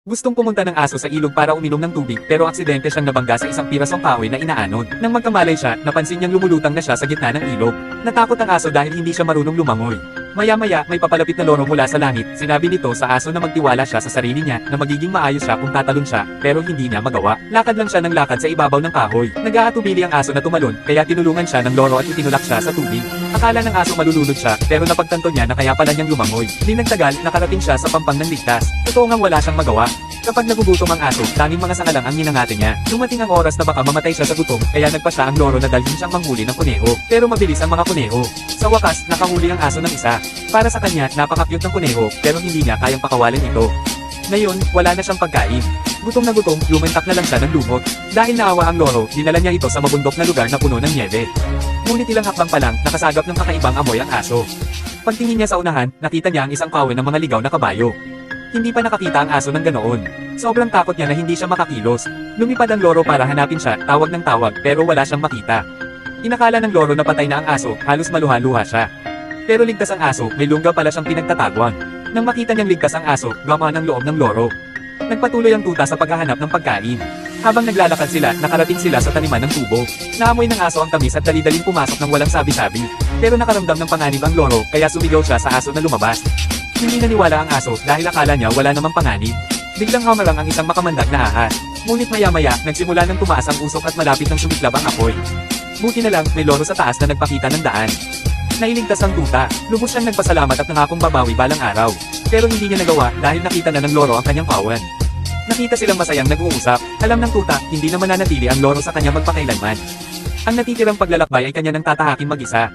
Gustong pumunta ng aso sa ilog para uminom ng tubig pero aksidente siyang nabangga sa isang pirasong kahoy na inaanon. Nang magkamalay siya, napansin niyang lumulutang na siya sa gitna ng ilog. Natakot ang aso dahil hindi siya marunong lumangoy. Maya-maya, may papalapit na loro mula sa langit. Sinabi nito sa aso na magtiwala siya sa sarili niya na magiging maayos siya kung tatalon siya, pero hindi niya magawa. Lakad lang siya ng lakad sa ibabaw ng kahoy. Nag-aatubili ang aso na tumalon, kaya tinulungan siya ng loro at itinulak siya sa tubig. Akala ng aso malulunod siya, pero napagtanto niya na kaya pala niyang lumangoy. Di nagtagal, nakarating siya sa pampang ng ligtas. Totoo ngang wala siyang magawa. Kapag nagugutom ang aso, tanging mga sanga lang ang ninangati niya. Dumating ang oras na baka mamatay siya sa gutom, kaya nagpa siya ang loro na dalhin siyang manghuli ng kuneho. Pero mabilis ang mga kuneho. Sa wakas, nakahuli ang aso ng isa. Para sa kanya, napaka-cute ng kuneho, pero hindi niya kayang pakawalan ito. Ngayon, wala na siyang pagkain. Gutom na gutom, lumentak na lang siya ng lumot. Dahil naawa ang loro, dinala niya ito sa mabundok na lugar na puno ng niebe. Ngunit ilang hakbang pa lang, nakasagap ng kakaibang amoy ang aso. Pagtingin niya sa unahan, nakita niya ang isang kawen ng mga ligaw na kabayo. Hindi pa nakakita ang aso ng ganoon. Sobrang takot niya na hindi siya makakilos. Lumipad ang loro para hanapin siya, tawag ng tawag, pero wala siyang makita. Inakala ng loro na patay na ang aso, halos maluha-luha siya. Pero ligtas ang aso, may lungga pala siyang pinagtatagwan. Nang makita niyang ligtas ang aso, gumaan ang loob ng loro. Nagpatuloy ang tuta sa paghahanap ng pagkain. Habang naglalakad sila, nakarating sila sa taniman ng tubo. Naamoy ng aso ang tamis at dali-daling pumasok ng walang sabi-sabi. Pero nakaramdam ng panganib ang loro, kaya sumigaw siya sa aso na lumabas. Hindi naniwala ang aso dahil akala niya wala namang panganib. Biglang hamarang ang isang makamandag na ahas. Ngunit maya-maya, nagsimula ng tumaas ang usok at malapit ng sumiklab ang apoy. Buti na lang, may loro sa taas na nagpakita ng daan. Nailigtas ang tuta. Lubos siyang nagpasalamat at nangakong babawi balang araw. Pero hindi niya nagawa dahil nakita na ng loro ang kanyang kawan. Nakita silang masayang nag-uusap. Alam ng tuta, hindi na mananatili ang loro sa kanya magpakailanman. Ang natitirang paglalakbay ay kanya nang tatahakin mag-isa.